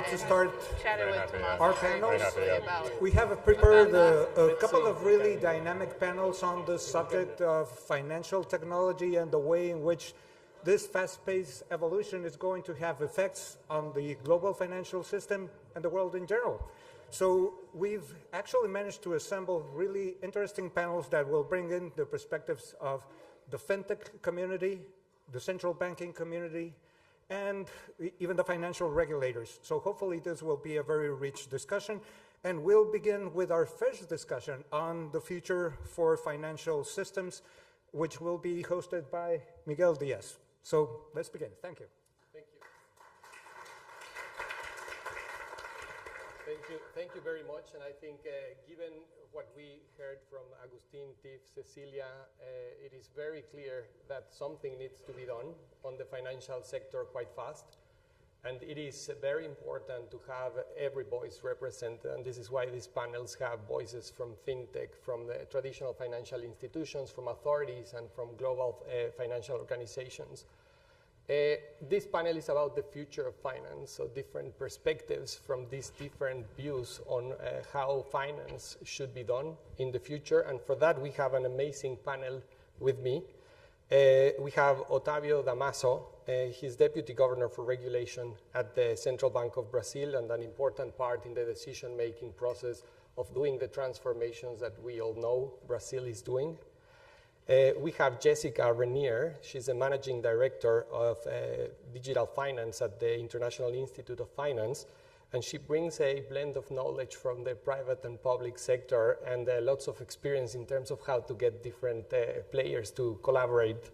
about to start our panels. We have prepared a couple of really dynamic panels on the subject of financial technology and the way in which this fast-paced evolution is going to have effects on the global financial system and the world in general. So we've actually managed to assemble really interesting panels that will bring in the perspectives of the fintech community, the central banking community, and even the financial regulators. So hopefully this will be a very rich discussion. And we'll begin with our first discussion on the future for financial systems, which will be hosted by Miguel Díaz. So let's begin. Thank you. Thank you. Thank you very much. And I think given what we heard from Agustin, Tiff, Cecilia, it is very clear that something needs to be done on the financial sector quite fast. And it is very important to have every voice represented. And this is why these panels have voices from fintech, from the traditional financial institutions, from authorities, and from global financial organizations. This panel is about the future of finance, so different perspectives from these different views on how finance should be done in the future. And for that, we have an amazing panel with me. We have Otávio Damaso. He's Deputy Governor for Regulation at the Central Bank of Brazil and an important part in the decision-making process of doing the transformations that we all know Brazil is doing. We have Jessica Renier. She's a Managing Director of Digital Finance at the International Institute of Finance, and she brings a blend of knowledge from the private and public sector and lots of experience in terms of how to get different players to collaborate.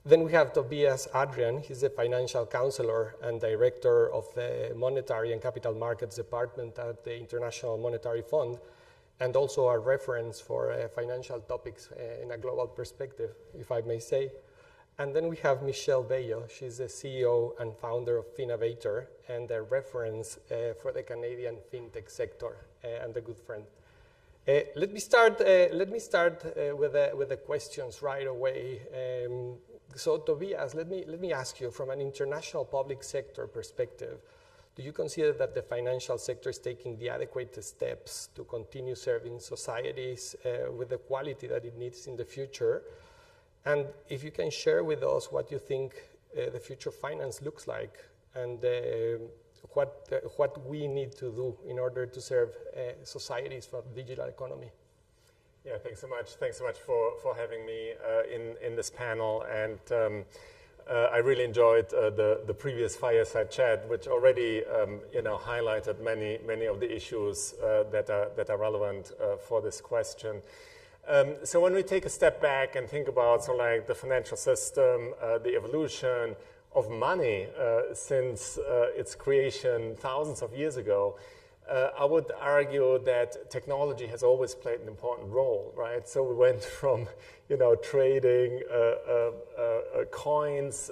Then we have Tobias Adrian. He's a Financial Counsellor and Director of the Monetary and Capital Markets Department at the International Monetary Fund, and also a reference for financial topics in a global perspective, if I may say. And then we have Michelle Beyo. She's the CEO and founder of Finavator and a reference for the Canadian fintech sector and a good friend. Let me start with the questions right away. So Tobias, let me ask you, from an international public sector perspective, do you consider that the financial sector is taking the adequate steps to continue serving societies with the quality that it needs in the future? And if you can share with us what you think the future of finance looks like and what we need to do in order to serve societies for the digital economy. Yeah, thanks so much. Thanks so much for having me in this panel. And I really enjoyed the previous fireside chat, which already highlighted many of the issues that are relevant for this question. So when we take a step back and think about the financial system, the evolution of money since its creation thousands of years ago, I would argue that technology has always played an important role, right? So we went from, trading coins,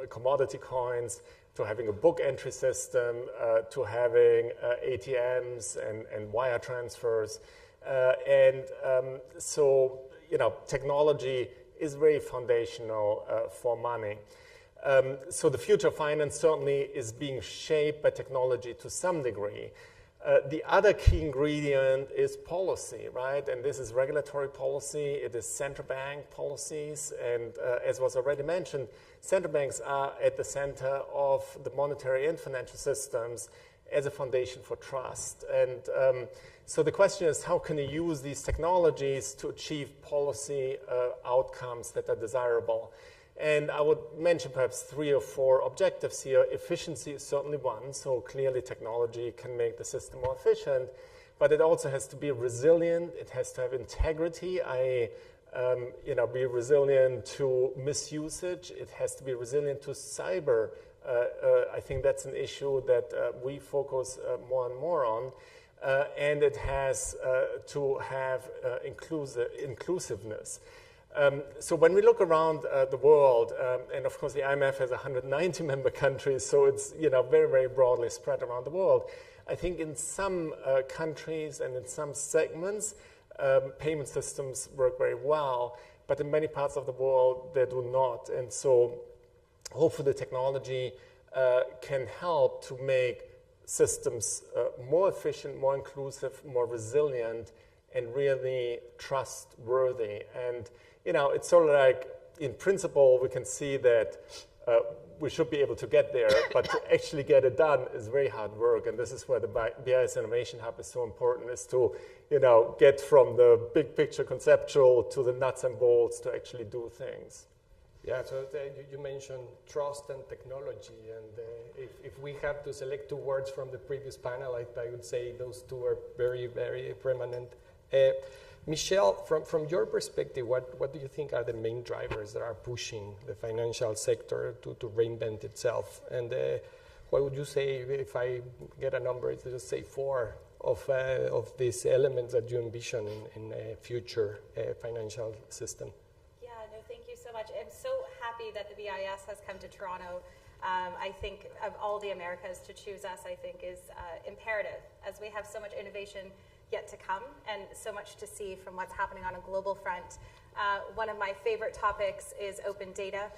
commodity coins, to having a book entry system, to having ATMs and wire transfers. So technology is very foundational for money. So the future of finance certainly is being shaped by technology to some degree. The other key ingredient is policy, right? And this is regulatory policy. It is central bank policies. And as was already mentioned, central banks are at the center of the monetary and financial systems as a foundation for trust. And so the question is, how can you use these technologies to achieve policy outcomes that are desirable? And I would mention perhaps 3 or 4 objectives here. Efficiency is certainly one. So clearly technology can make the system more efficient, but it also has to be resilient. It has to have integrity, be resilient to misusage. It has to be resilient to cyber. I think that's an issue that we focus more and more on. And it has to have inclusiveness. So when we look around the world, and of course the IMF has 190 member countries, so it's very, very broadly spread around the world. I think in some countries and in some segments, payment systems work very well, but in many parts of the world they do not. And so hopefully the technology can help to make systems more efficient, more inclusive, more resilient, and really trustworthy. And, you know, it's sort of like, in principle, we can see that we should be able to get there, but to actually get it done is very hard work. And this is where the BIS Innovation Hub is so important, is to, you know, get from the big picture conceptual to the nuts and bolts to actually do things. Yeah, so you mentioned trust and technology, and if we have to select two words from the previous panel, I would say those two are very, very prominent. Michelle, from your perspective, what do you think are the main drivers that are pushing the financial sector to reinvent itself? And what would you say, if I get a number, just say 4 of these elements that you envision in a future financial system? So much. I'm so happy that the BIS has come to Toronto. I think of all the Americas, to choose us, I think, is imperative, as we have so much innovation yet to come and so much to see from what's happening on a global front. One of my favorite topics is open data,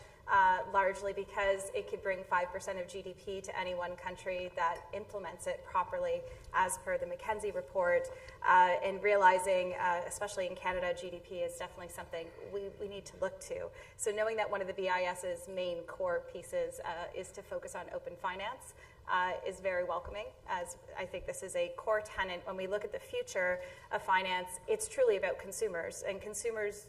largely because it could bring 5% of GDP to any one country that implements it properly, as per the McKinsey report, and realizing, especially in Canada, GDP is definitely something we need to look to. So knowing that one of the BIS's main core pieces is to focus on open finance is very welcoming, as I think this is a core tenet. When we look at the future of finance, it's truly about consumers, and consumers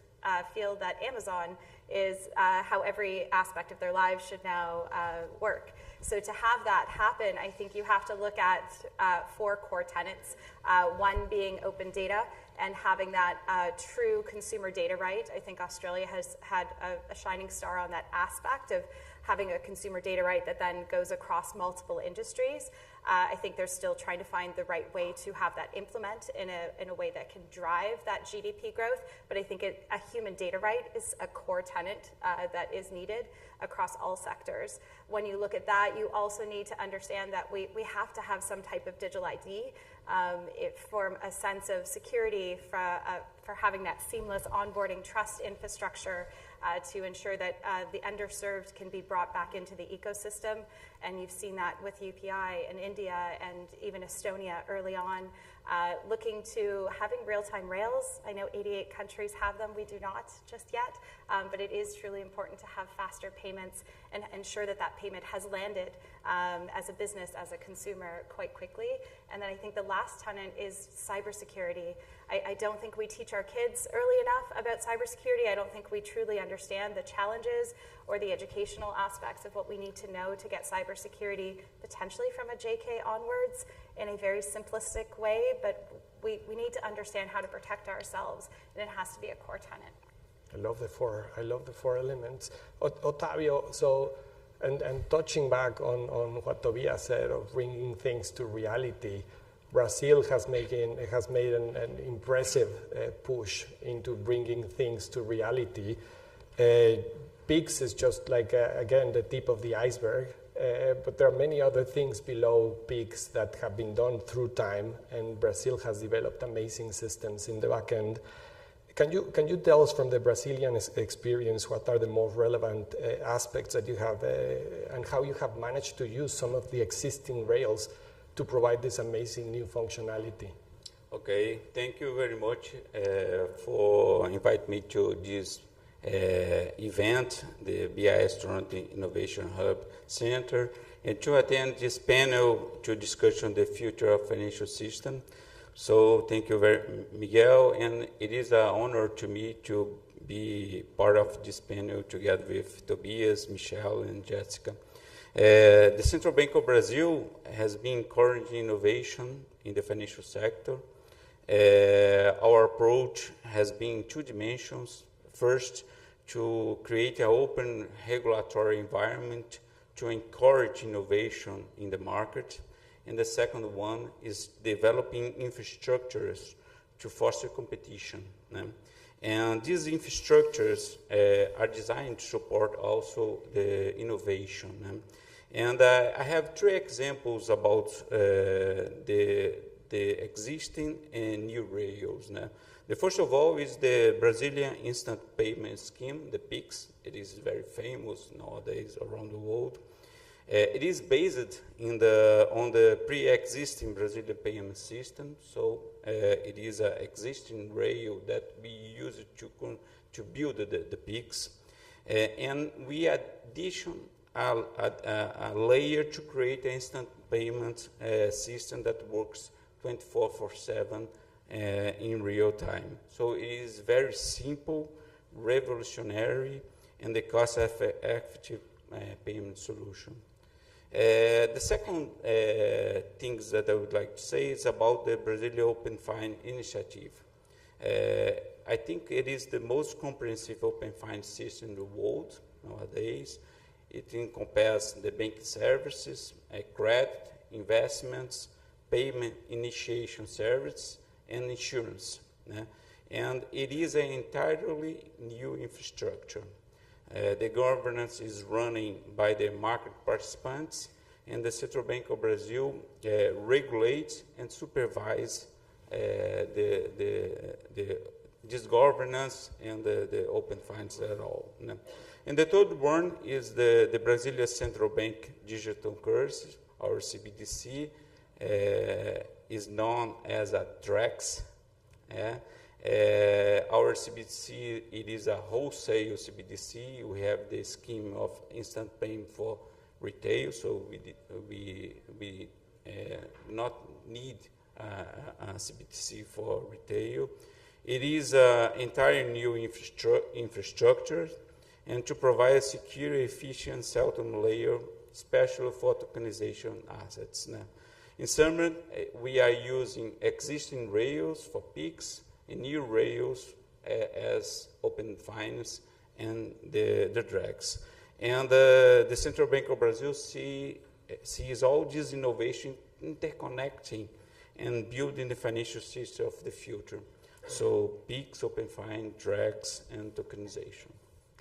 feel that Amazon is how every aspect of their lives should now work. So to have that happen, I think you have to look at 4 core tenets, one being open data and having that true consumer data right. I think Australia has had a shining star on that aspect of having a consumer data right that then goes across multiple industries. I think they're still trying to find the right way to have that implement in a way that can drive that GDP growth. But I think a human data right is a core tenet that is needed across all sectors. When you look at that, you also need to understand that we have to have some type of digital ID for a sense of security, for having that seamless onboarding trust infrastructure to ensure that the underserved can be brought back into the ecosystem. And you've seen that with UPI in India and even Estonia early on, looking to having real-time rails. I know 88 countries have them. We do not just yet, but it is truly important to have faster payments and ensure that that payment has landed as a business, as a consumer, quite quickly. And then I think the last tenet is cybersecurity. I don't think we teach our kids early enough about cybersecurity. I don't think we truly understand the challenges or the educational aspects of what we need to know to get cybersecurity, potentially from a JK onwards, in a very simplistic way, but we need to understand how to protect ourselves, and it has to be a core tenet. I love the 4 elements. Otávio, so, and touching back on what Tobias said of bringing things to reality, Brazil has made an impressive push into bringing things to reality. PIX is just like, again, the tip of the iceberg, but there are many other things below PIX that have been done through time, and Brazil has developed amazing systems in the back end. Can you tell us from the Brazilian experience what are the more relevant aspects that you have and how you have managed to use some of the existing rails to provide this amazing new functionality? Okay, thank you very much for inviting me to this event, the BIS Toronto Innovation Hub Center, and to attend this panel to discuss on the future of financial system. So thank you very Miguel, and it is an honor to me to be part of this panel together with Tobias, Michelle, and Jessica. The Central Bank of Brazil has been encouraging innovation in the financial sector. Our approach has been 2 dimensions. First, to create an open regulatory environment to encourage innovation in the market. And the second one is developing infrastructures to foster competition. And these infrastructures are designed to support also the innovation. And I have 3 examples about the existing and new rails. The first of all is the Brazilian Instant Payment Scheme, the PIX. It is very famous nowadays around the world. It is based on the pre-existing Brazilian payment system, so it is an existing rail that we use to build the PIX. And we addition a layer to create an instant payment system that works 24/7 in real time. So it is very simple, revolutionary, and the cost-effective payment solution. The second things that I would like to say is about the Brazilian Open Fine Initiative. I think it is the most comprehensive open fine system in the world nowadays. It encompasses the banking services, credit, investments, payment initiation service, and insurance. And it is an entirely new infrastructure. The governance is running by the market participants, and the Central Bank of Brazil regulates and supervises this governance and the open fines at all. And the third one is the Brazilian Central Bank Digital Currency, or CBDC, is known as a DREX. Our CBDC, it is a wholesale CBDC. We have the scheme of instant payment for retail, so we not need a CBDC for retail. It is an entire new infrastructure, and to provide a secure, efficient settlement layer, especially for tokenization assets. In summary, we are using existing rails for PIX and new rails as open finance and the DREX. And the Central Bank of Brazil sees all this innovation interconnecting and building the financial system of the future. So PIX, open fine, DREX, and tokenization.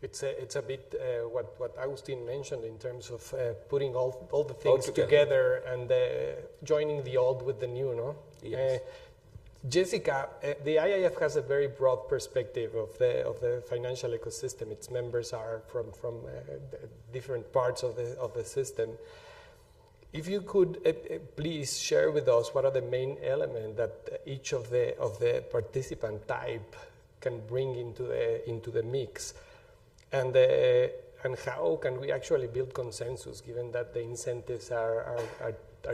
It's a bit what Agustin mentioned in terms of putting all the things together and joining the old with the new, no? Yes. Jessica, the IIF has a very broad perspective of the financial ecosystem. Its members are from different parts of the system. If you could please share with us what are the main elements that each of the participant type can bring into the mix, and how can we actually build consensus given that the incentives are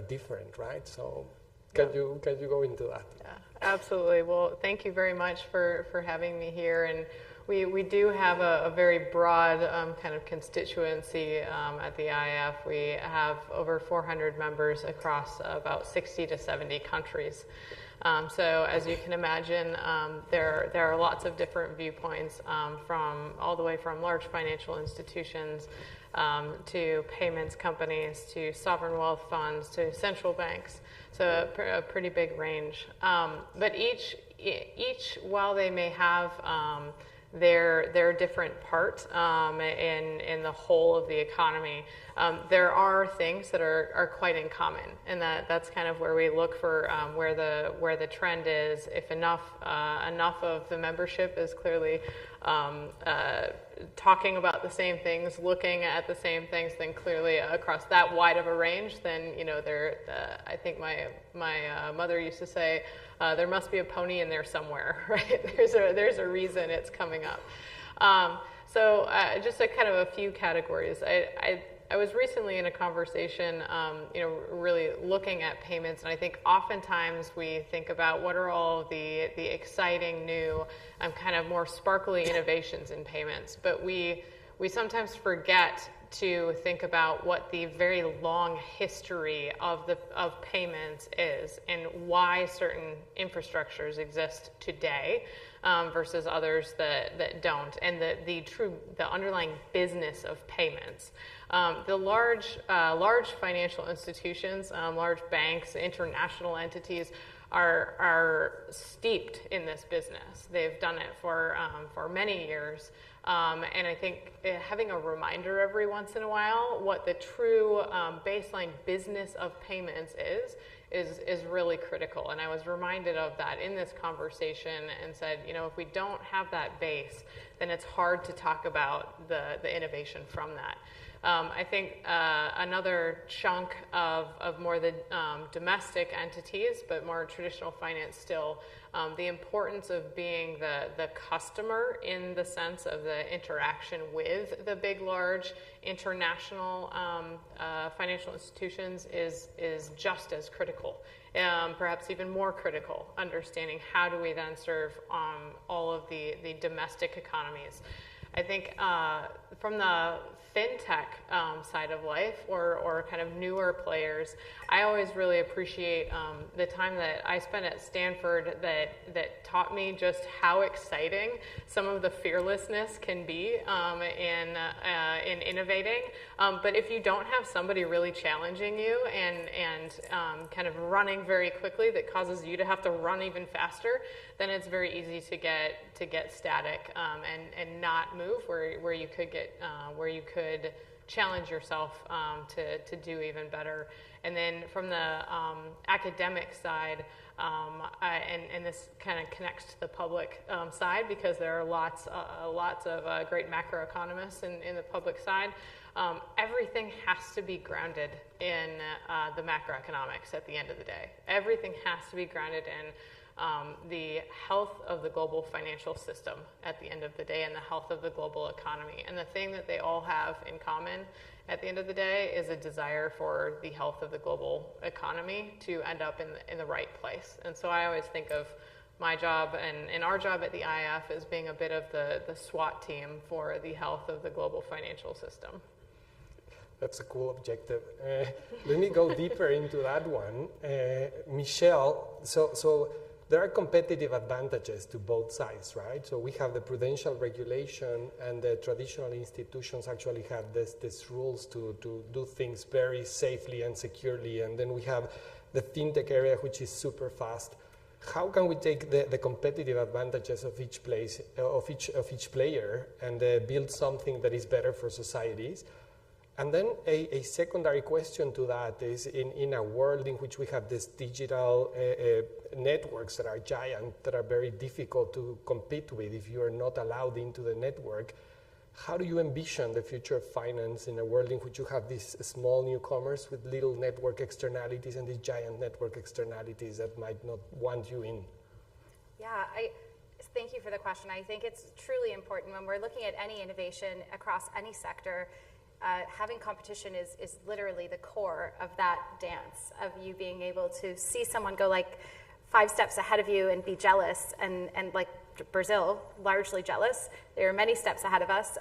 different, right? So can you go into that? Yeah, absolutely. Well, thank you very much for having me here. And we do have a very broad kind of constituency at the IIF. We have over 400 members across about 60 to 70 countries. So as you can imagine, there are lots of different viewpoints from all the way from large financial institutions to payments companies to sovereign wealth funds to central banks. So a pretty big range. But each, while they may have their different part in the whole of the economy, there are things that are quite in common, and that's kind of where we look for where the trend is. If enough of the membership is clearly talking about the same things, looking at the same things, then clearly across that wide of a range, then I think my mother used to say, there must be a pony in there somewhere, right? There's a reason it's coming up. So just a kind of a few categories. I was recently in a conversation, really looking at payments, and I think oftentimes we think about what are all the exciting new, kind of more sparkly innovations in payments, but we sometimes forget to think about what the very long history of payments is and why certain infrastructures exist today versus others that don't, and the underlying business of payments. The large financial institutions, large banks, international entities are steeped in this business. They've done it for many years. And I think having a reminder every once in a while what the true baseline business of payments is really critical. And I was reminded of that in this conversation and said, if we don't have that base, then it's hard to talk about the innovation from that. I think another chunk of more the domestic entities, but more traditional finance still, the importance of being the customer in the sense of the interaction with the big, large international financial institutions is just as critical. Perhaps even more critical, understanding how do we then serve all of the domestic economies. I think from the fintech side of life or kind of newer players, I always really appreciate the time that I spent at Stanford that taught me just how exciting some of the fearlessness can be in innovating. But if you don't have somebody really challenging you and kind of running very quickly that causes you to have to run even faster, then it's very easy to get static and not move where you could get where you could challenge yourself to do even better. And then from the academic side, and this kind of connects to the public side because there are lots of great macroeconomists in the public side. Everything has to be grounded in the macroeconomics at the end of the day. Everything has to be grounded in the health of the global financial system at the end of the day and the health of the global economy. And the thing that they all have in common at the end of the day is a desire for the health of the global economy to end up in the right place. And so I always think of my job and our job at the IF as being a bit of the SWAT team for the health of the global financial system. That's a cool objective. Let me go deeper into that one. Michelle, so there are competitive advantages to both sides, right? So we have the prudential regulation and the traditional institutions actually have these rules to do things very safely and securely. And then we have the fintech area, which is super fast. How can we take the competitive advantages of each player and build something that is better for societies? And then a secondary question to that is in a world in which we have these digital networks that are giant, that are very difficult to compete with if you are not allowed into the network, how do you envision the future of finance in a world in which you have these small newcomers with little network externalities and these giant network externalities that might not want you in? Yeah, thank you for the question. I think it's truly important when we're looking at any innovation across any sector. Having competition is literally the core of that dance, of you being able to see someone go like 5 steps ahead of you and be jealous, and like Brazil, largely jealous. There are many steps ahead of us.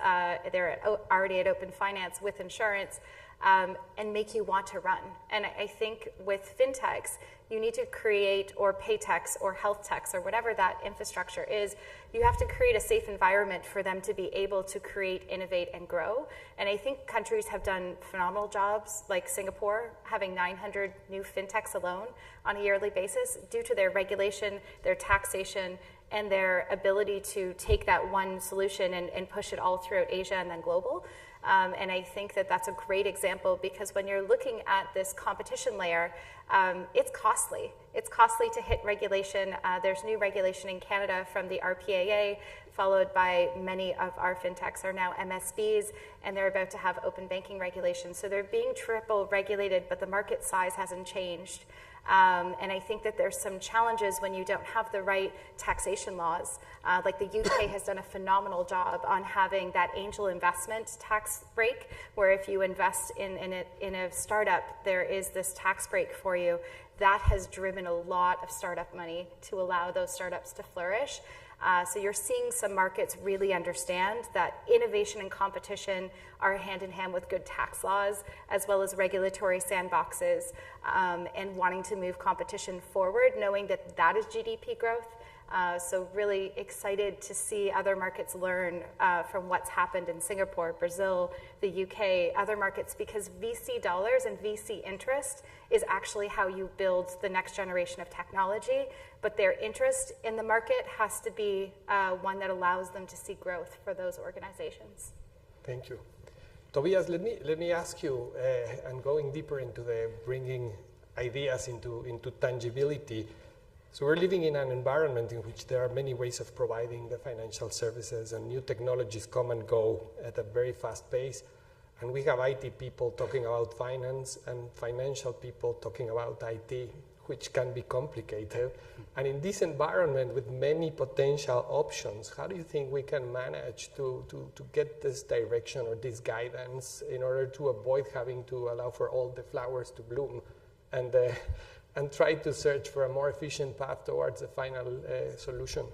They're already at open finance with insurance, and make you want to run. And I think with fintechs, you need to create, or pay techs or health techs or whatever that infrastructure is, you have to create a safe environment for them to be able to create, innovate, and grow. And I think countries have done phenomenal jobs, like Singapore, having 900 new fintechs alone on a yearly basis due to their regulation, their taxation, and their ability to take that one solution and push it all throughout Asia and then global. And I think that that's a great example because when you're looking at this competition layer, it's costly. It's costly to hit regulation. There's new regulation in Canada from the RPAA, followed by many of our fintechs are now MSBs, and they're about to have open banking regulation. So they're being triple regulated, but the market size hasn't changed. And I think that there's some challenges when you don't have the right taxation laws. Like the UK has done a phenomenal job on having that angel investment tax break, where if you invest in a startup, there is this tax break for you. That has driven a lot of startup money to allow those startups to flourish. So you're seeing some markets really understand that innovation and competition are hand in hand with good tax laws, as well as regulatory sandboxes, and wanting to move competition forward, knowing that that is GDP growth. So really excited to see other markets learn from what's happened in Singapore, Brazil, the UK, other markets, because VC dollars and VC interest is actually how you build the next generation of technology. But their interest in the market has to be one that allows them to see growth for those organizations. Thank you. Tobias, let me ask you, and going deeper into the bringing ideas into tangibility. So we're living in an environment in which there are many ways of providing the financial services, and new technologies come and go at a very fast pace. And we have IT people talking about finance and financial people talking about IT, which can be complicated. And in this environment with many potential options, how do you think we can manage to get this direction or this guidance in order to avoid having to allow for all the flowers to bloom and try to search for a more efficient path towards a final solution?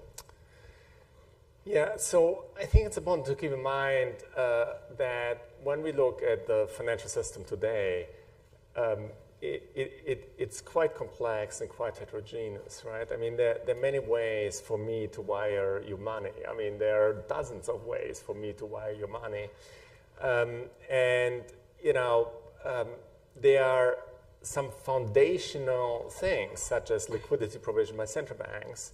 Yeah, so I think it's important to keep in mind that when we look at the financial system today, it's quite complex and quite heterogeneous, right? I mean, there are many ways for me to wire you money. I mean, there are dozens of ways for me to wire your money. And, you know, there are some foundational things, such as liquidity provision by central banks.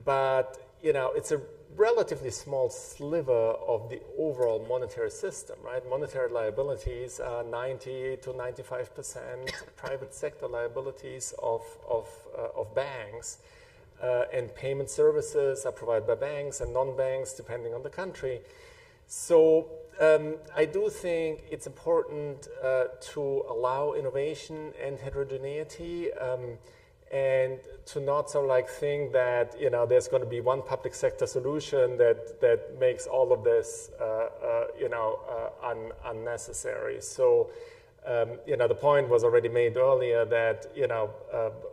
But, you know, it's a relatively small sliver of the overall monetary system, right? Monetary liabilities are 90 to 95% private sector liabilities of banks, and payment services are provided by banks and non-banks depending on the country. So I do think it's important to allow innovation and heterogeneity, and to not sort of like think that, you know, there's going to be one public sector solution that makes all of this, you know, unnecessary. So, you know, the point was already made earlier that, you know,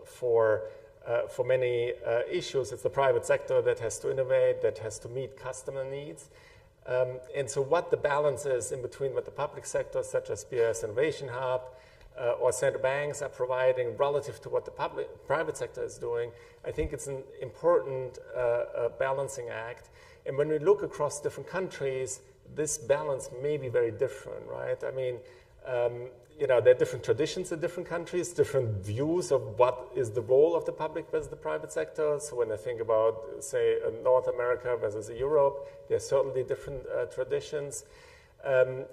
for many issues, it's the private sector that has to innovate, that has to meet customer needs. And so what the balance is in between what the public sector, such as BIS Innovation Hub, or central banks are providing relative to what the private sector is doing, I think it's an important balancing act. And when we look across different countries, this balance may be very different, right? I mean, you know, there are different traditions in different countries, different views of what is the role of the public versus the private sector. So when I think about, say, North America versus Europe, there are certainly different traditions.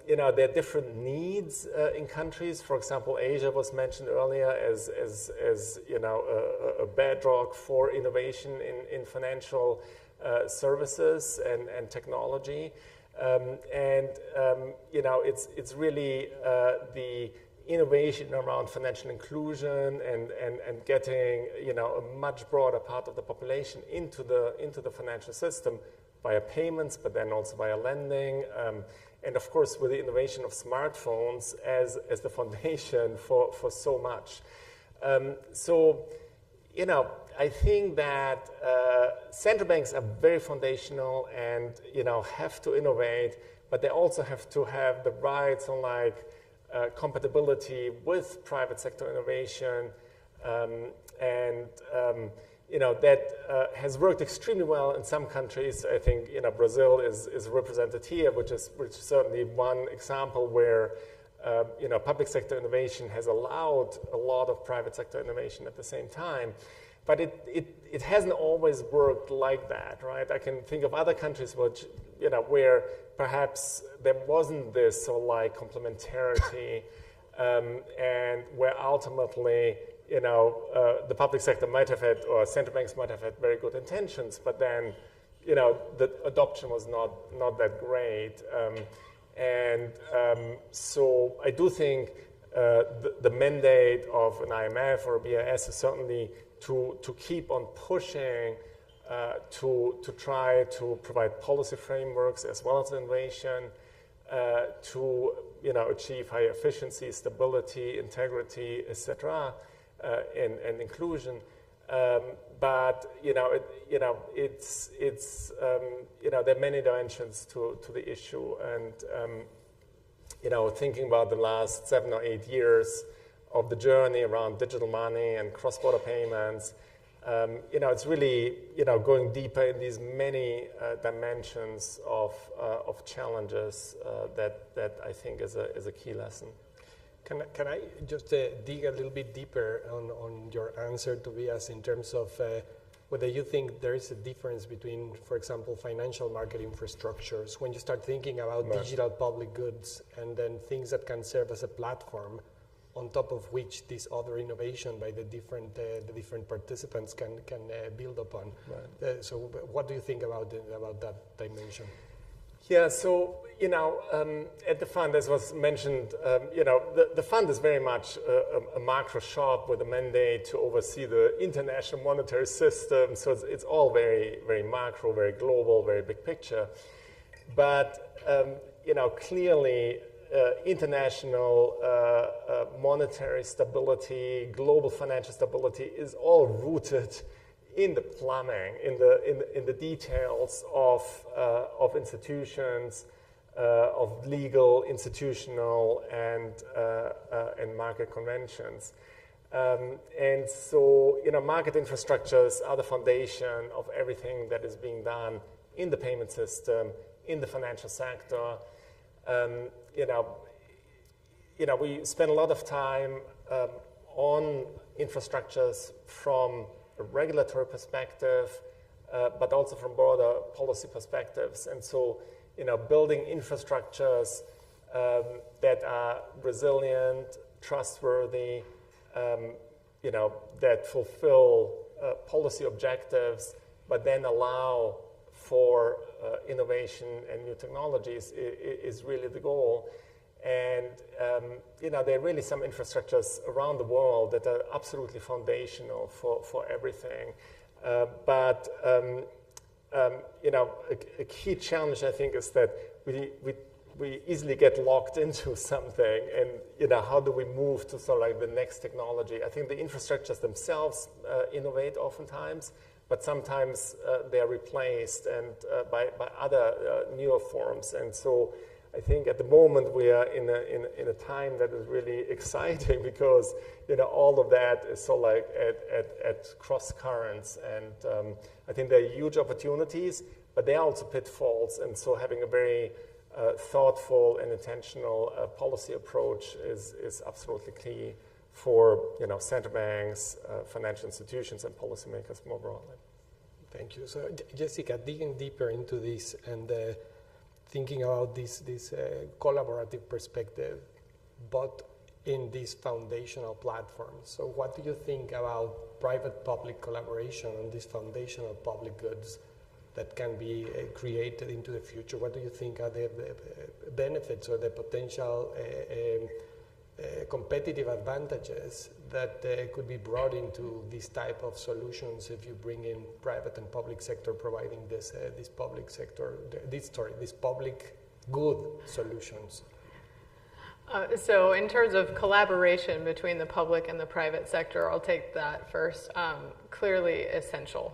You know, there are different needs in countries. For example, Asia was mentioned earlier as you know, a bedrock for innovation in financial services and technology. You know, it's really the innovation around financial inclusion and getting, you know, a much broader part of the population into the financial system via payments, but then also via lending. And of course, with the innovation of smartphones as the foundation for so much. So, you know, I think that central banks are very foundational and, you know, have to innovate, but they also have to have the right sort of like compatibility with private sector innovation. You know, that has worked extremely well in some countries. I think, you know, Brazil is represented here, which is certainly one example where, you know, public sector innovation has allowed a lot of private sector innovation at the same time. But it hasn't always worked like that, right? I can think of other countries which, you know, where perhaps there wasn't this sort of like complementarity, and where ultimately, you know, the public sector might have had, or central banks might have had very good intentions, but then, you know, the adoption was not that great. So I do think the mandate of an IMF or a BIS is certainly to keep on pushing to try to provide policy frameworks as well as innovation to, you know, achieve high efficiency, stability, integrity, etc. And inclusion, but you know, you know, there are many dimensions to the issue, and you know, thinking about the last 7 or 8 years of the journey around digital money and cross-border payments, you know, it's really, you know, going deeper in these many dimensions of challenges that I think is a key lesson. Can I just dig a little bit deeper on your answer, Tobias, in terms of whether you think there is a difference between, for example, financial market infrastructures, when you start thinking about digital public goods, and then things that can serve as a platform on top of which this other innovation by the different participants can build upon. Right. So what do you think about that dimension? Yeah, so, at the fund, as was mentioned, the fund is very much a macro shop with a mandate to oversee the international monetary system. So it's all very, very macro, very global, very big picture. But, clearly, international monetary stability, global financial stability is all rooted in the plumbing, in the details of institutions, of legal, institutional, and market conventions. And so, market infrastructures are the foundation of everything that is being done in the payment system, in the financial sector. We spend a lot of time on infrastructures from a regulatory perspective, but also from broader policy perspectives. And so, building infrastructures that are resilient, trustworthy, that fulfill policy objectives, but then allow for innovation and new technologies is really the goal. And, there are really some infrastructures around the world that are absolutely foundational for everything. But a key challenge, I think, is that we easily get locked into something, and, how do we move to sort of like the next technology? I think the infrastructures themselves innovate oftentimes, but sometimes they are replaced and by other newer forms. And so I think at the moment we are in a time that is really exciting because all of that is so like at cross currents, and I think there are huge opportunities, but there are also pitfalls. And so having a very thoughtful and intentional policy approach is absolutely key for central banks, financial institutions, and policymakers more broadly. Thank you. So Jessica, digging deeper into this and thinking about this collaborative perspective, but in these foundational platforms. So what do you think about private-public collaboration on these foundational public goods that can be created into the future? What do you think are the benefits or the potential competitive advantages that could be brought into this type of solutions if you bring in private and public sector providing this public sector, these public good solutions? So in terms of collaboration between the public and the private sector, I'll take that first. Clearly essential.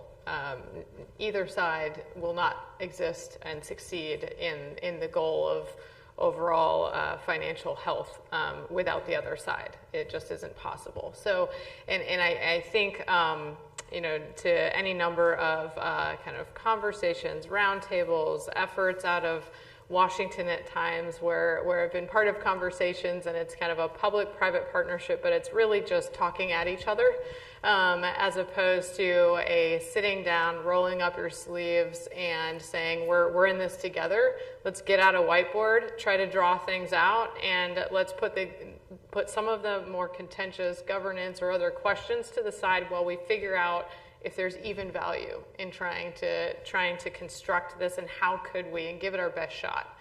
Either side will not exist and succeed in the goal of overall financial health without the other side. It just isn't possible. So, and I think, to any number of kind of conversations, roundtables, efforts out of Washington at times where I've been part of conversations and it's kind of a public-private partnership, but it's really just talking at each other as opposed to a sitting down, rolling up your sleeves and saying, we're in this together. Let's get out a whiteboard, try to draw things out, and let's put some of the more contentious governance or other questions to the side while we figure out if there's even value in trying to construct this and how could we, and give it our best shot.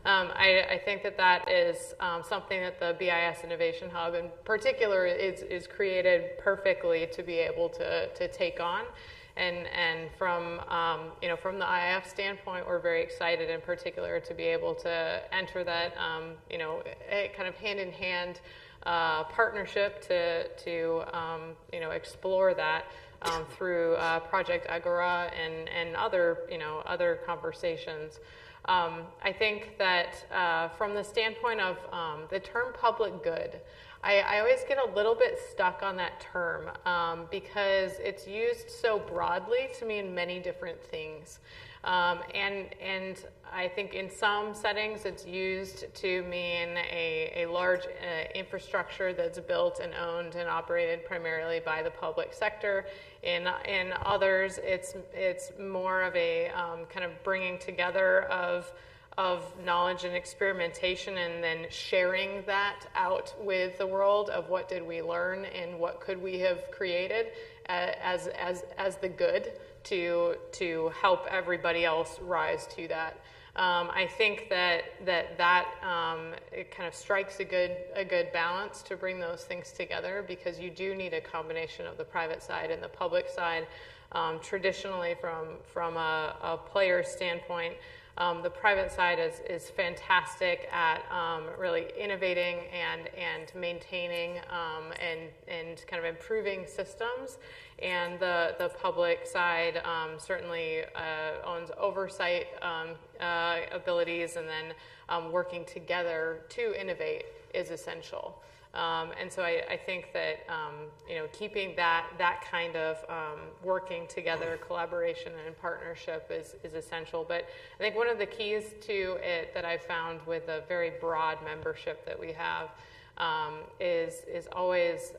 I think that is something that the BIS Innovation Hub in particular is created perfectly to be able to take on. And from the IIF standpoint, we're very excited in particular to be able to enter that a kind of hand-in-hand partnership to explore that. Through Project Agora and other conversations. I think that from the standpoint of the term public good, I always get a little bit stuck on that term because it's used so broadly to mean many different things. And I think in some settings it's used to mean a large infrastructure that's built and owned and operated primarily by the public sector. In others, it's more of a kind of bringing together of knowledge and experimentation and then sharing that out with the world of what did we learn and what could we have created as the good to help everybody else rise to that. I think that it kind of strikes a good balance to bring those things together, because you do need a combination of the private side and the public side. Traditionally, from a player standpoint, the private side is fantastic at really innovating and maintaining and kind of improving systems. And the public side certainly owns oversight abilities, and then working together to innovate is essential. And so I think that keeping that kind of working together, collaboration and partnership is essential. But I think one of the keys to it that I found with a very broad membership that we have is always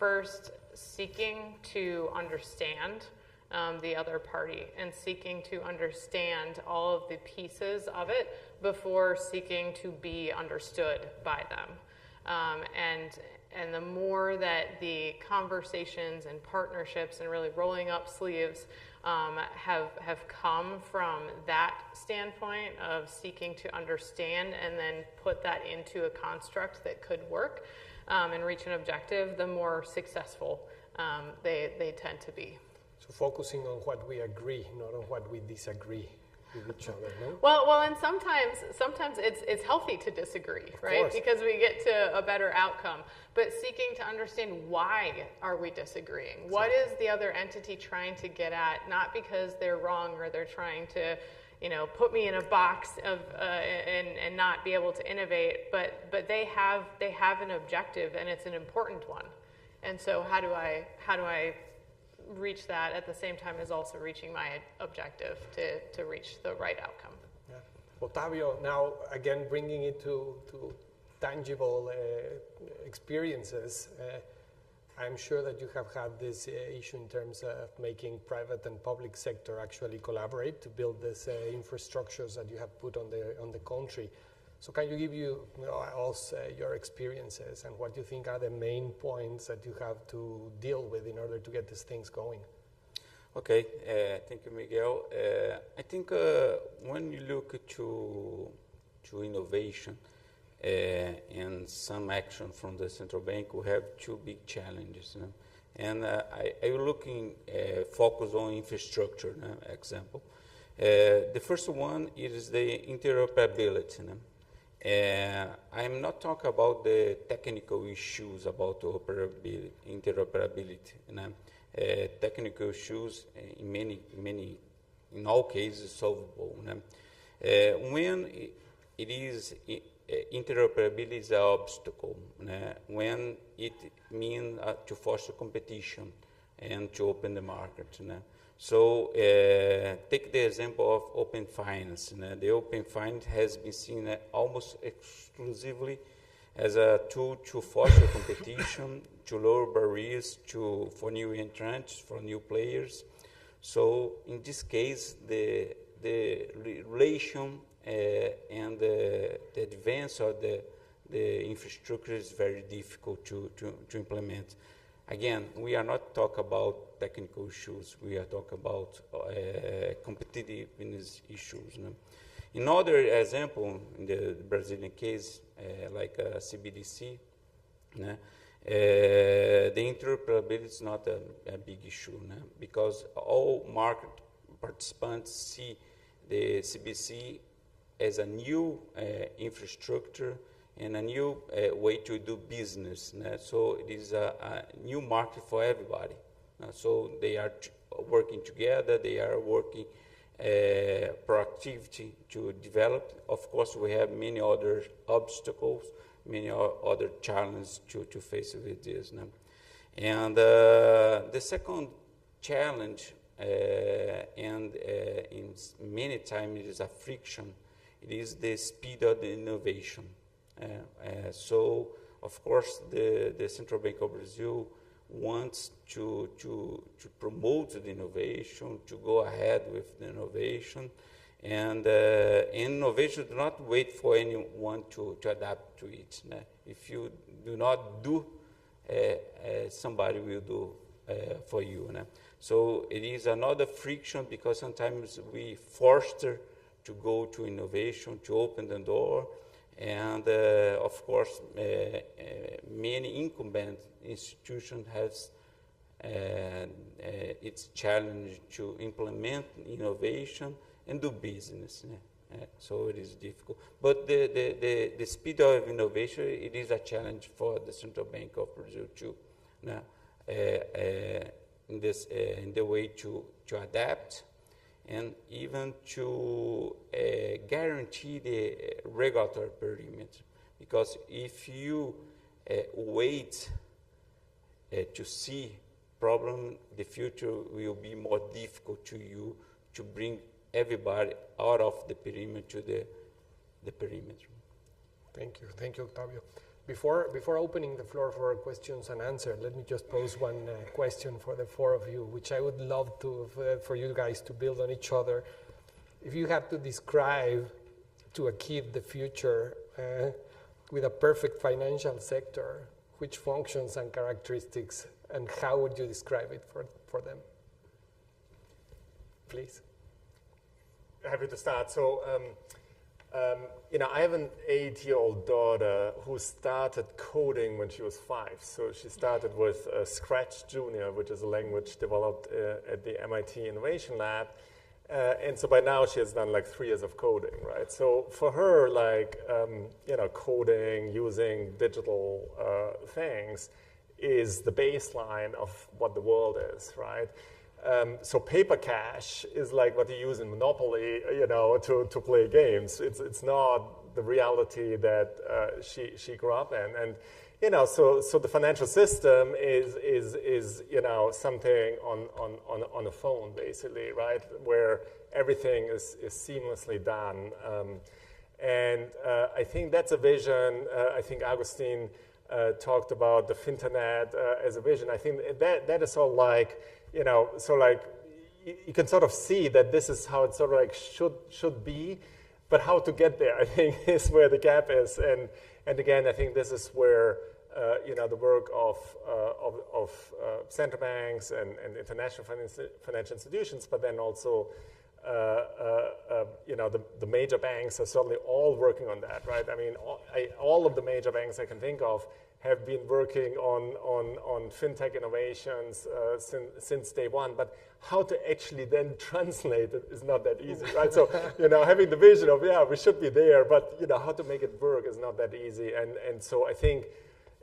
first seeking to understand the other party and seeking to understand all of the pieces of it before seeking to be understood by them. And the more that the conversations and partnerships and really rolling up sleeves have come from that standpoint of seeking to understand and then put that into a construct that could work and reach an objective, the more successful they tend to be. So focusing on what we agree, not on what we disagree with each other, no? Well, and sometimes it's healthy to disagree, right? Because we get to a better outcome. But seeking to understand, why are we disagreeing? Exactly. What is the other entity trying to get at? Not because they're wrong or they're trying to, put me in a box of and not be able to innovate. But they have an objective, and it's an important one. And so how do I reach that at the same time as also reaching my objective to reach the right outcome? Yeah. Otávio, now again bringing it to tangible experiences, I'm sure that you have had this issue in terms of making private and public sector actually collaborate to build these infrastructures that you have put on the country. So can you give us your experiences and what you think are the main points that you have to deal with in order to get these things going? Okay, thank you, Miguel. I think when you look to innovation and some action from the central bank, we have two big challenges. And I will looking focus on infrastructure example. The first one is the interoperability. I'm not talking about the technical issues about interoperability. Technical issues in all cases solvable. When it is interoperability is an obstacle. When it means to foster competition and to open the market. So take the example of open finance. The open finance has been seen almost exclusively as a tool to foster competition, to lower barriers for new entrants, for new players. So in this case, the relation and the advance of the infrastructure is very difficult to implement. Again, we are not talking about technical issues. We are talking about competitiveness issues. In other example, in the Brazilian case, like CBDC, the interoperability is not a big issue, because all market participants see the CBDC as a new infrastructure and a new way to do business. So it is a new market for everybody. So they are working together, they are working proactivity to develop. Of course, we have many other obstacles, many other challenges to face with this. And the second challenge, and in many times it is a friction, it is the speed of the innovation. So, of course, the Central Bank of Brazil wants to promote the innovation, to go ahead with the innovation, and innovation do not wait for anyone to adapt to it. If you do not do, somebody will do for you. So it is another friction, because sometimes we foster to go to innovation, to open the door. And of course, many incumbent institutions has its challenge to implement innovation and do business. So it is difficult. But the speed of innovation, it is a challenge for the Central Bank of Brazil too. In the way to adapt and even to guarantee the regulatory perimeter. Because if you wait to see problem, the future will be more difficult to you to bring everybody out of the perimeter to the perimeter. Thank you, Otávio. Before opening the floor for questions and answers, let me just pose one question for the four of you, which I would love for you guys to build on each other. If you had to describe to a kid the future with a perfect financial sector, which functions and characteristics, and how would you describe it for them? Please. Happy to start. So, I have an 8-year-old daughter who started coding when she was 5. So she started with Scratch Junior, which is a language developed at the MIT Innovation Lab. And so by now she has done like 3 years of coding, right? So for her, coding, using digital things is the baseline of what the world is, right? So paper cash is like what you use in Monopoly, to play games. It's not the reality that she grew up in, and so the financial system is something on a phone basically, right, where everything is seamlessly done, and I think that's a vision. I think Agustin talked about the Finternet as a vision. I think that is all like. You can sort of see that this is how it sort of like should be, but how to get there, I think, is where the gap is. And again, I think this is where the work of central banks and international financial institutions, but then also the major banks are certainly all working on that, right? I mean, all of the major banks I can think of have been working on fintech innovations since day one, but how to actually then translate it is not that easy, right? So, having the vision of, we should be there, but, how to make it work is not that easy. And so I think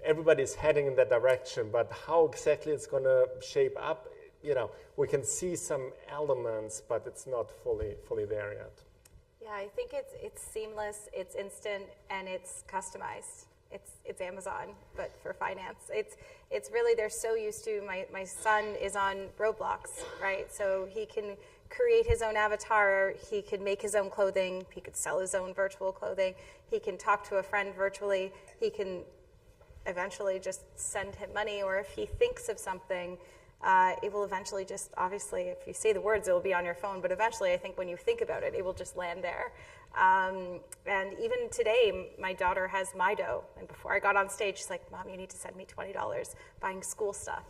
everybody's heading in that direction, but how exactly it's going to shape up, we can see some elements, but it's not fully there yet. Yeah, I think it's seamless, it's instant, and it's customized. It's Amazon, but for finance. It's really, they're so used to, my son is on Roblox, right? So he can create his own avatar, he can make his own clothing, he could sell his own virtual clothing, he can talk to a friend virtually, he can eventually just send him money, or if he thinks of something, it will eventually just, obviously, if you say the words, it will be on your phone, but eventually I think when you think about it, it will just land there. And even today, my daughter has Mido, and before I got on stage, she's like, Mom, you need to send me $20 buying school stuff.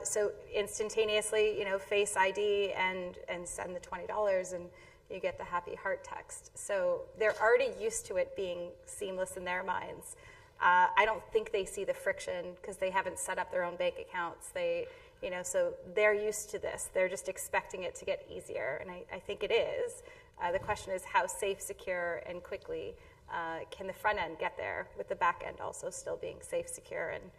So instantaneously, Face ID and send the $20, and you get the happy heart text. So they're already used to it being seamless in their minds. I don't think they see the friction because they haven't set up their own bank accounts. So they're used to this. They're just expecting it to get easier, and I think it is. The question is how safe, secure, and quickly can the front end get there, with the back end also still being safe, secure, and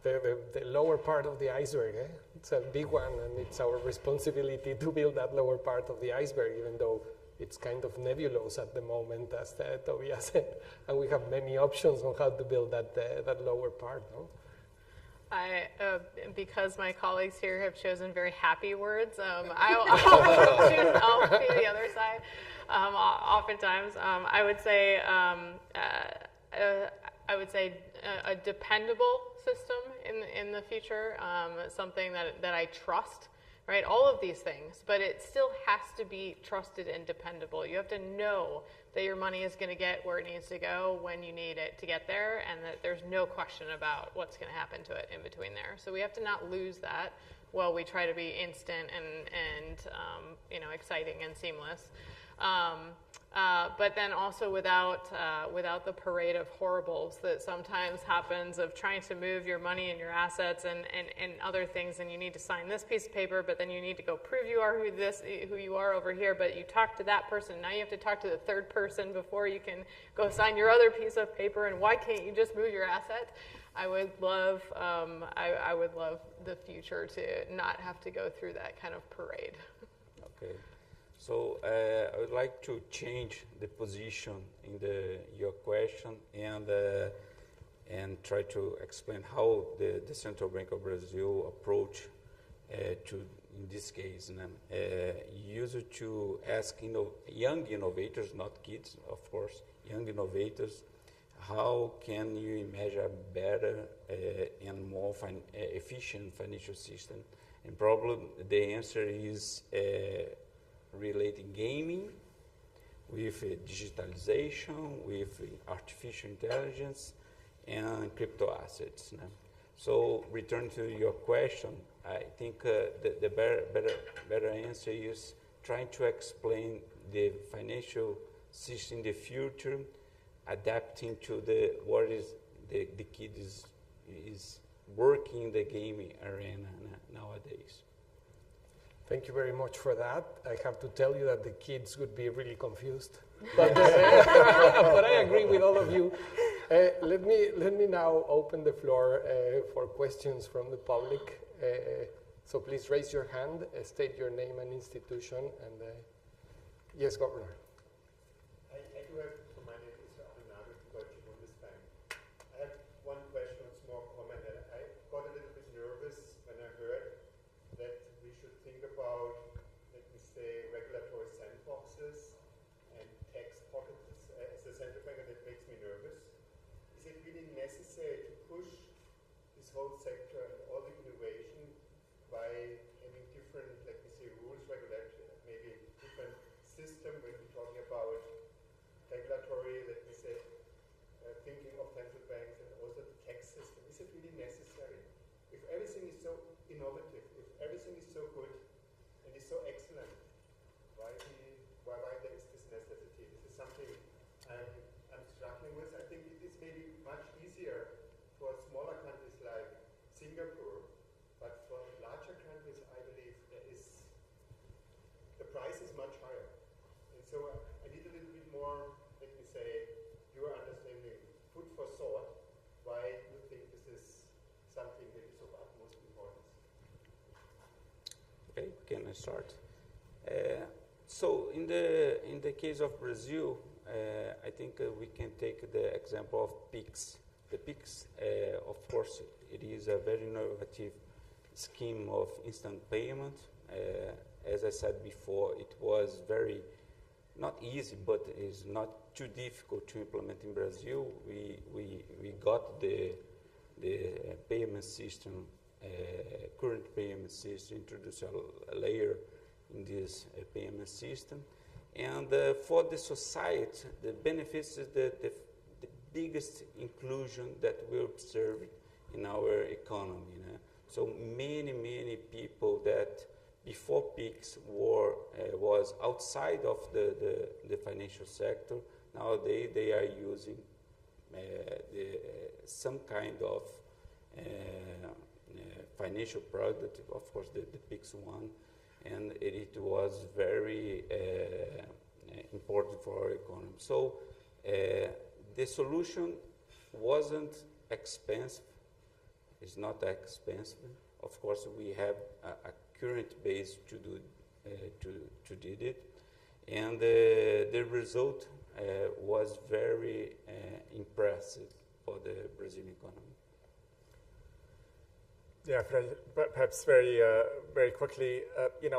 the lower part of the iceberg. It's a big one, and it's our responsibility to build that lower part of the iceberg, even though it's kind of nebulous at the moment, as Tobias said, and we have many options on how to build that lower part. No? Because my colleagues here have chosen very happy words, I'll be the other side. Oftentimes, I would say a dependable system in the future, something that I trust. right? All of these things, but it still has to be trusted and dependable. You have to know that your money is going to get where it needs to go when you need it to get there, and that there's no question about what's going to happen to it in between there. So we have to not lose that while we try to be instant and exciting and seamless. But then also without the parade of horribles that sometimes happens of trying to move your money and your assets and other things, and you need to sign this piece of paper, but then you need to go prove you are who you are over here, but you talk to that person, now you have to talk to the third person before you can go sign your other piece of paper, and why can't you just move your asset? I would love the future to not have to go through that kind of parade. Okay. So I would like to change the position in your question and try to explain how the Central Bank of Brazil approach in this case. Used to ask young innovators, not kids, of course, young innovators, how can you imagine a better and more efficient financial system? And probably the answer is relating gaming with digitalization, with artificial intelligence, and crypto assets. So, return to your question, I think the better answer is trying to explain the financial system in the future, adapting to what is the kid is working in the gaming arena nowadays. Thank you very much for that. I have to tell you that the kids would be really confused, but I agree with all of you. Let me now open the floor for questions from the public. So please raise your hand, state your name and institution, and yes, Governor. I do have, so my name is Adrian, Deutsche Bundesbank. I have one question, a small comment. I got a little bit nervous when I heard that we should think about, let me say, regulatory sandboxes and tax pockets as a central bank, and that makes me nervous. Is it really necessary to push this whole sector and all the innovation by having different, let me say, rules, regulatory, maybe different system when we're talking about regulatory, let me say, thinking of central banks and also the tax system? Is it really necessary? If everything is so innovative, if everything is so good and is so excellent, why there is this necessity? This is something I'm struggling with. I think it is maybe much easier for smaller countries like Singapore, but for larger countries, I believe the price is much higher. And so I need a little bit more, let me say, your understanding, food for thought, why you think this is something that is of utmost importance. Okay, can I start? So in the case of Brazil, I think we can take the example of PIX. The PIX, of course, it is a very innovative scheme of instant payment. As I said before, it was very, not easy, but it's not too difficult to implement in Brazil. We got the payment system, current payment system, introduced a layer in this payment system. And for the society, the benefits is the biggest inclusion that we observe in our economy. So many people that before PIX was outside of the financial sector, nowadays they are using some kind of financial product, of course the PIX one, and it was very important for our economy. So the solution wasn't expensive. It's not expensive. Of course, we have a current base to do did it, and the result was very impressive for the Brazilian economy. Yeah, perhaps very quickly,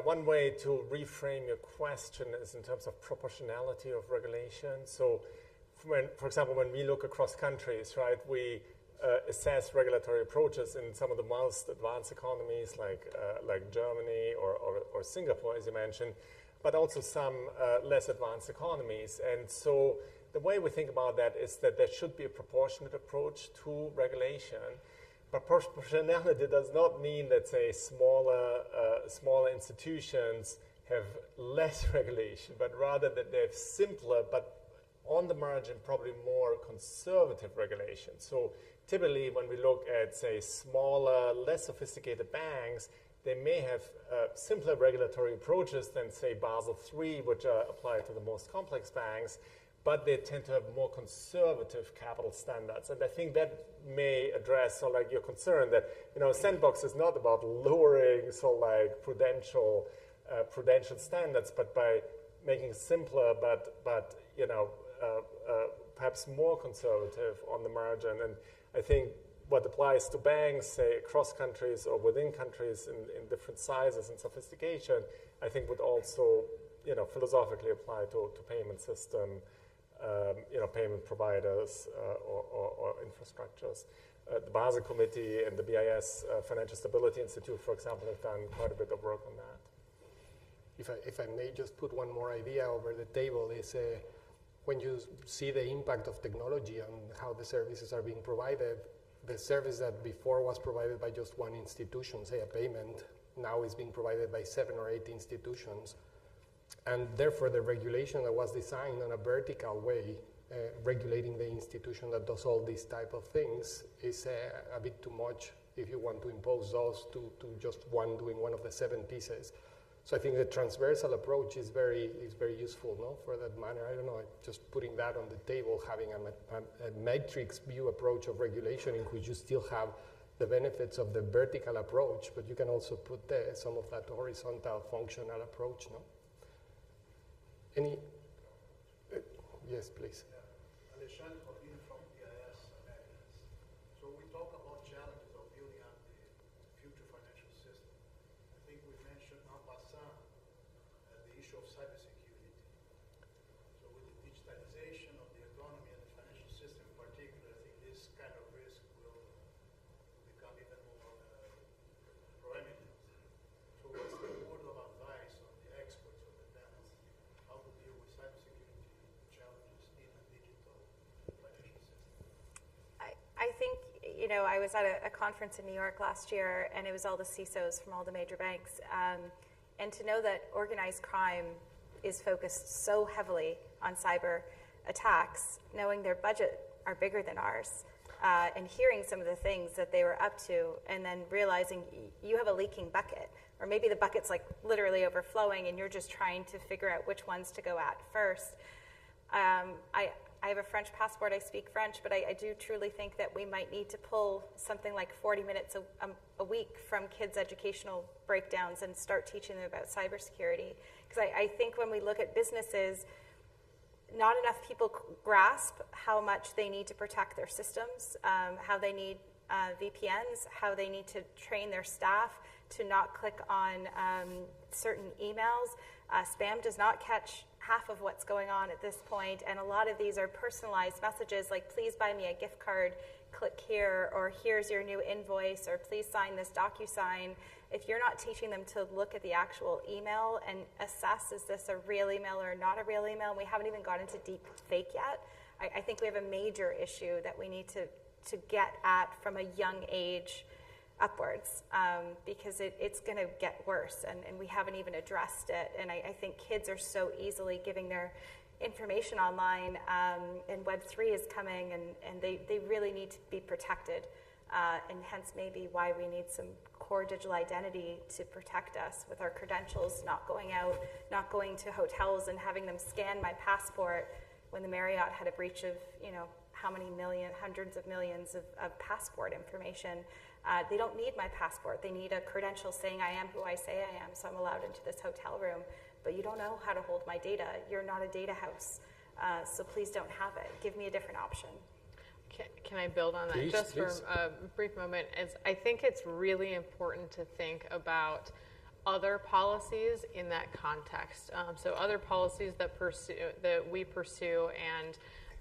one way to reframe your question is in terms of proportionality of regulation. So, for example, when we look across countries, right, we assess regulatory approaches in some of the most advanced economies like Germany or Singapore, as you mentioned, but also some less advanced economies. And so the way we think about that is that there should be a proportionate approach to regulation. But proportionality does not mean that, say, smaller institutions have less regulation, but rather that they have simpler, but on the margin, probably more conservative regulation. So typically, when we look at, say, smaller, less sophisticated banks, they may have simpler regulatory approaches than, say, Basel III, which apply to the most complex banks, but they tend to have more conservative capital standards. And I think that may address your concern that, sandbox is not about lowering prudential standards, but by making it simpler, but perhaps more conservative on the margin. And I think what applies to banks, say, across countries or within countries in different sizes and sophistication, I think would also, philosophically apply to payment system, payment providers or infrastructures. The Basel Committee and the BIS Financial Stability Institute, for example, have done quite a bit of work on that. If I may just put one more idea over the table, is when you see the impact of technology on how the services are being provided, the service that before was provided by just one institution, say a payment, now is being provided by 7 or 8 institutions. And therefore, the regulation that was designed in a vertical way, regulating the institution that does all these type of things, is a bit too much if you want to impose those to just one doing one of the 7 pieces. So I think the transversal approach is very useful, no, for that matter. I don't know, just putting that on the table, having a matrix view approach of regulation in which you still have the benefits of the vertical approach, but you can also put some of that horizontal functional approach, no? Any? Yes, please. Alexandre from BIS Panellists. So we talk about challenges of building up the future financial system. I think we mentioned en passant the issue of cybersecurity. So with the digitalization of the economy and the financial system in particular, I think this kind of risk will become even more prominent. So what's the word of advice on the experts of the panels, how to deal with cybersecurity challenges in a digital financial system? I think, I was at a conference in New York last year, and it was all the CISOs from all the major banks. And to know that organized crime is focused so heavily on cyber attacks, knowing their budget are bigger than ours, and hearing some of the things that they were up to, and then realizing you have a leaking bucket, or maybe the bucket's literally overflowing, and you're just trying to figure out which ones to go at first. I have a French passport, I speak French, but I do truly think that we might need to pull something like 40 minutes a week from kids' educational breakdowns and start teaching them about cybersecurity. Because I think when we look at businesses, not enough people grasp how much they need to protect their systems, how they need VPNs, how they need to train their staff to not click on certain emails. Spam does not catch half of what's going on at this point, and a lot of these are personalized messages like, please buy me a gift card, click here, or here's your new invoice, or please sign this DocuSign. If you're not teaching them to look at the actual email and assess, is this a real email or not a real email, and we haven't even got into deep fake yet, I think we have a major issue that we need to get at from a young age upwards, because it's going to get worse, and we haven't even addressed it. And I think kids are so easily giving their information online, and Web3 is coming, and they really need to be protected, and hence maybe why we need some core digital identity to protect us with our credentials, not going out, not going to hotels and having them scan my passport when the Marriott had a breach of, how many hundreds of millions of passport information. They don't need my passport. They need a credential saying I am who I say I am, so I'm allowed into this hotel room. But you don't know how to hold my data. You're not a data house, so please don't have it. Give me a different option. Can I build on that Please. for a brief moment? I think it's really important to think about other policies in that context. So other policies that we pursue,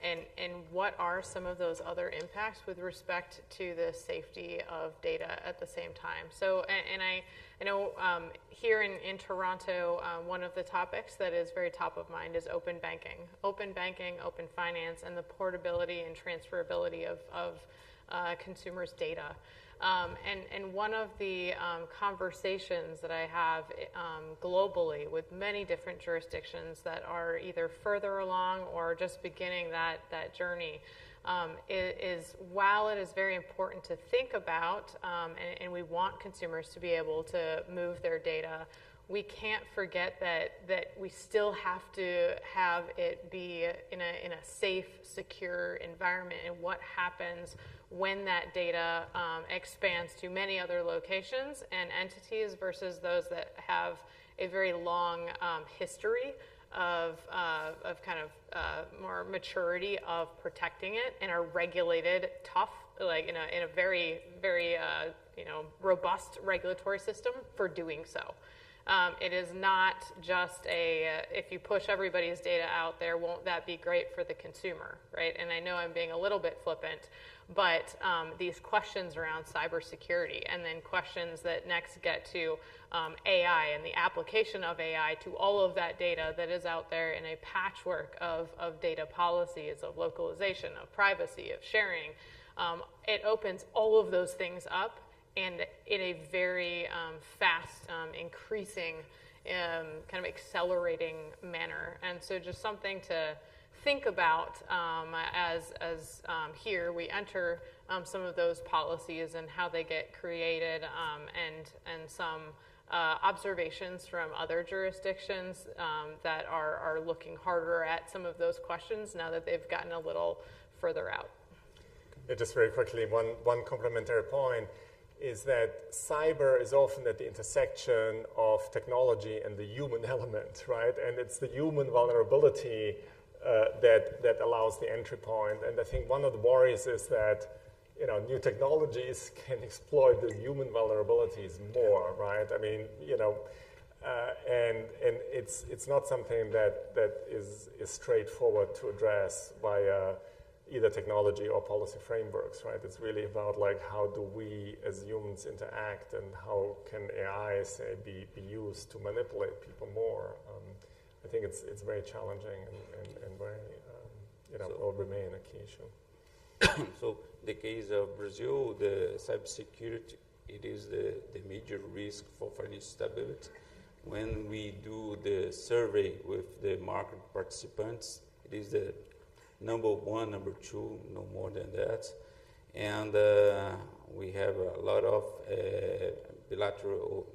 And what are some of those other impacts with respect to the safety of data at the same time? So, and I know here in Toronto, one of the topics that is very top of mind is open banking, open finance, and the portability and transferability of consumers' data. And one of the conversations that I have globally with many different jurisdictions that are either further along or just beginning that journey is while it is very important to think about and we want consumers to be able to move their data, we can't forget that we still have to have it be in a safe, secure environment. And what happens when that data expands to many other locations and entities versus those that have a very long history of kind of more maturity of protecting it and are regulated tough, like in a very, very robust regulatory system for doing so. It is not just if you push everybody's data out there, won't that be great for the consumer, right? And I know I'm being a little bit flippant, but these questions around cybersecurity and then questions that next get to AI and the application of AI to all of that data that is out there in a patchwork of data policies, of localization, of privacy, of sharing. It opens all of those things up and in a very fast, increasing, kind of accelerating manner. And so just something to think about as here we enter some of those policies and how they get created and some observations from other jurisdictions that are looking harder at some of those questions now that they've gotten a little further out. Yeah, just very quickly, one complementary point is that cyber is often at the intersection of technology and the human element, right? And it's the human vulnerability that allows the entry point. And I think one of the worries is that new technologies can exploit the human vulnerabilities more, right? I mean, and it's not something that is straightforward to address via either technology or policy frameworks, right? It's really about like how do we as humans interact and how can AI, say, be used to manipulate people more. I think it's very challenging and very, will remain a key issue. So the case of Brazil, the cybersecurity, it is the major risk for financial stability. When we do the survey with the market participants, it is the number one, number two, no more than that. And we have a lot of bilateral,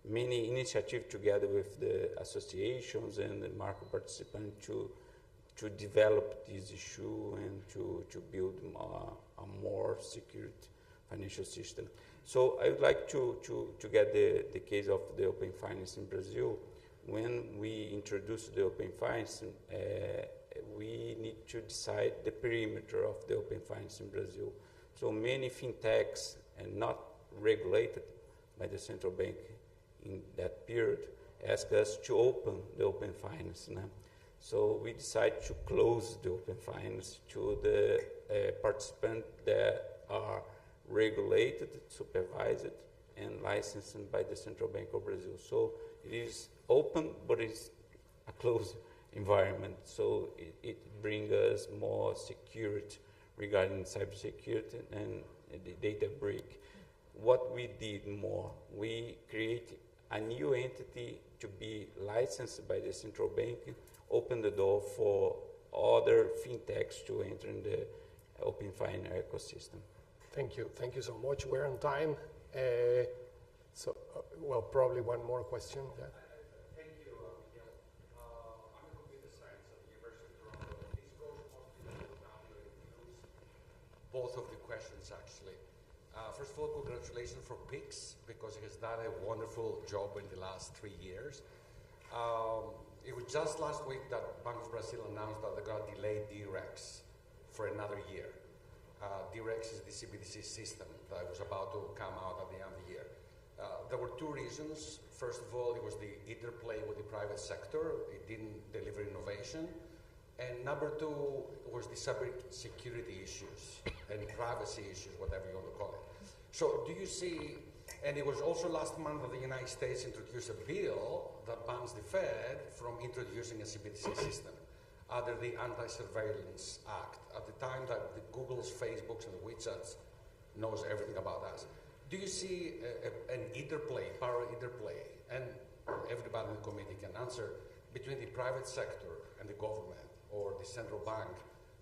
many initiatives together with the associations and the market participants to develop this issue and to build a more secure financial system. So I would like to get the case of the open finance in Brazil. When we introduce the open finance, we need to decide the perimeter of the open finance in Brazil. So many fintechs and not regulated by the central bank in that period asked us to open the open finance. So we decided to close the open finance to the participants that are regulated, supervised, and licensed by the Central Bank of Brazil. So it is open, but it's a closed environment. So it brings us more security regarding cybersecurity and the data break. What we did more, we created a new entity to be licensed by the Central Bank, open the door for other fintechs to enter in the open finance ecosystem. Thank you so much. We're on time. Probably one more question. Yeah. Thank you, Miguel. I'm a computer science at the University of Toronto. This goes on to Otávio and Cruz. Both of the questions, actually. First of all, congratulations for PIX, because he has done a wonderful job in the last 3 years. It was just last week that Bank of Brazil announced that they're going to delay DREX for another year. DREX is the CBDC system that was about to come out at the end of the year. There were two reasons. First of all, it was the interplay with the private sector. It didn't deliver innovation. And number two was the cybersecurity issues and privacy issues, whatever you want to call it. So do you see, and it was also last month that the United States introduced a bill that bans the Fed from introducing a CBDC system under the Anti-Surveillance Act, at the time that the Googles, Facebooks, and the WeChats knows everything about us. Do you see an interplay, power interplay, and everybody in the committee can answer, between the private sector and the government or the central bank,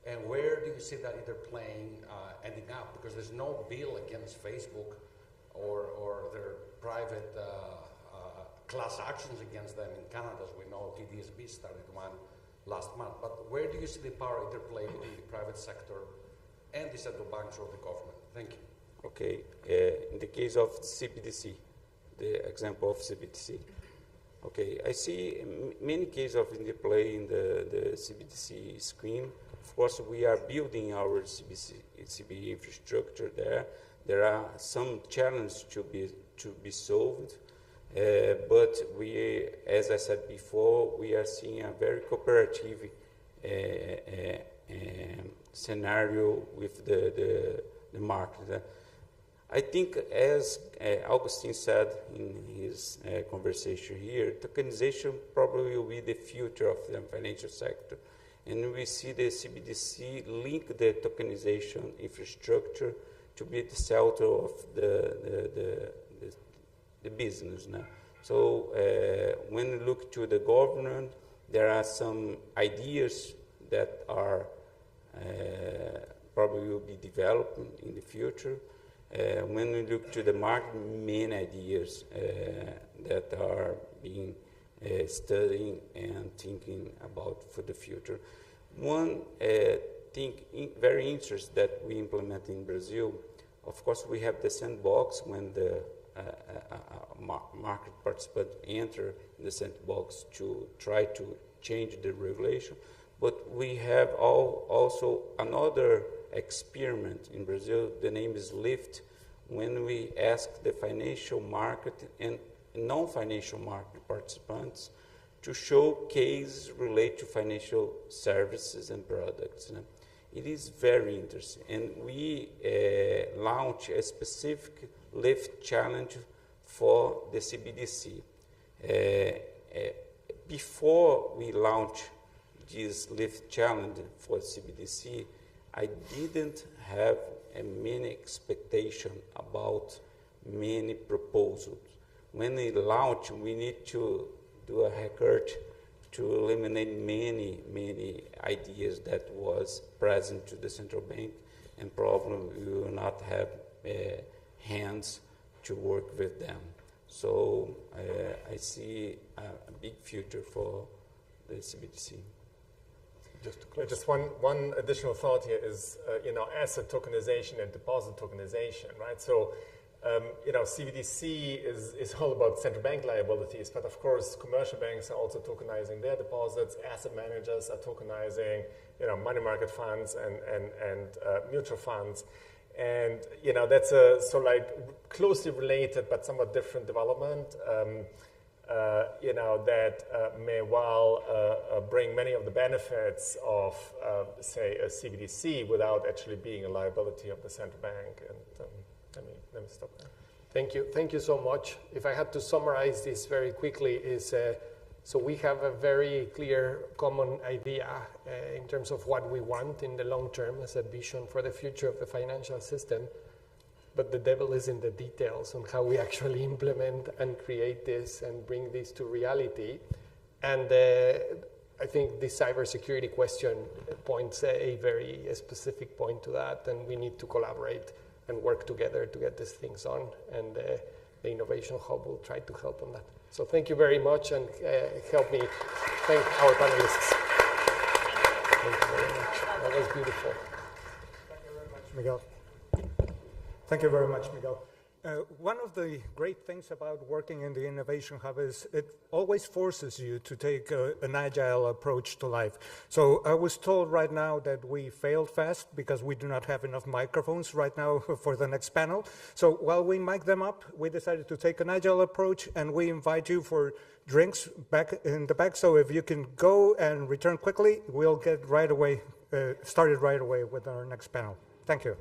and where do you see that interplaying ending up? Because there's no bill against Facebook or their private class actions against them in Canada, as we know. TDSB started one last month. But where do you see the power interplay between the private sector and the central banks or the government? Thank you. Okay, in the case of CBDC, the example of CBDC, okay, I see many cases of interplay in the CBDC scheme. Of course, we are building our CBDC infrastructure there. There are some challenges to be solved, but we, as I said before, we are seeing a very cooperative scenario with the market. I think, as Augustine said in his conversation here, tokenization probably will be the future of the financial sector. And we see the CBDC link the tokenization infrastructure to be the center of the business now. So when we look to the government, there are some ideas that are probably will be developed in the future. When we look to the market, main ideas that are being studying and thinking about for the future. One thing very interesting that we implement in Brazil, of course, we have the sandbox when the market participant enter the sandbox to try to change the regulation. But we have also another experiment in Brazil. The name is LIFT, when we ask the financial market and non-financial market participants to show cases related to financial services and products. It is very interesting. And we launch a specific LIFT challenge for the CBDC. Before we launch this LIFT challenge for CBDC, I didn't have many expectation about many proposals. When we launch, we need to do a haircut to eliminate many ideas that was present to the central bank, and probably we will not have hands to work with them. So I see a big future for the CBDC. Just one additional thought here is, asset tokenization and deposit tokenization, right? So, CBDC is all about central bank liabilities, but of course, commercial banks are also tokenizing their deposits. Asset managers are tokenizing, money market funds and mutual funds. And, that's a closely related but somewhat different development. That may well bring many of the benefits of, say, a CBDC without actually being a liability of the central bank. And let me stop there. Thank you so much. If I had to summarize this very quickly, so we have a very clear common idea in terms of what we want in the long term as a vision for the future of the financial system. But the devil is in the details on how we actually implement and create this and bring this to reality. And I think the cybersecurity question points a very specific point to that, and we need to collaborate and work together to get these things on. And the Innovation Hub will try to help on that. So thank you very much, and help me thank our panelists. Thank you very much. That was beautiful. Thank you very much, Miguel. Thank you very much, Miguel. One of the great things about working in the Innovation Hub is it always forces you to take an agile approach to life. So I was told right now that we failed fast because we do not have enough microphones right now for the next panel. So while we mic them up, we decided to take an agile approach, and we invite you for drinks back in the back. So if you can go and return quickly, we'll get right away, started right away with our next panel. Thank you.